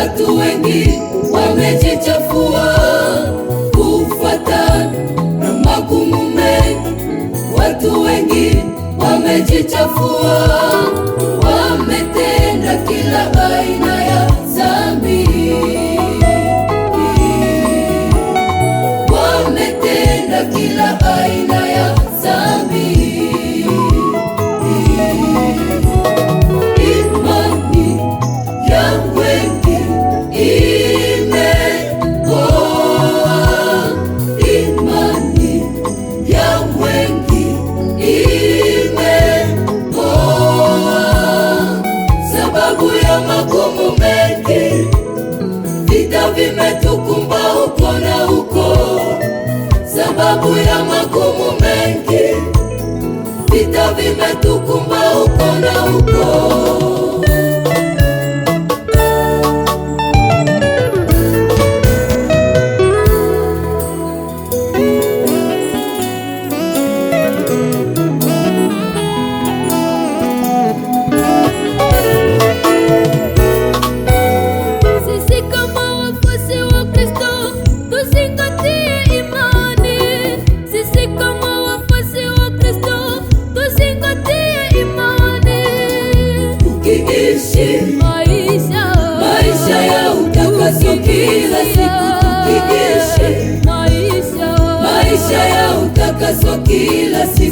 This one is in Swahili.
Watu wengi wamejichafua kufuata na magumu mengi. Watu wengi wamejichafua, wametenda kila aina ya dhambi, wametenda kila aina ya dhambi. Imani ya wengi imepoa, imani ya wengi imepoa, sababu ya magumu mengi. Vita vimetukumba huko na huko, sababu ya magumu mengi. Vita vimetukumba huko na huko. Maisha ya utakaso kila siku, tukiishi maisha ya utakaso kila siku.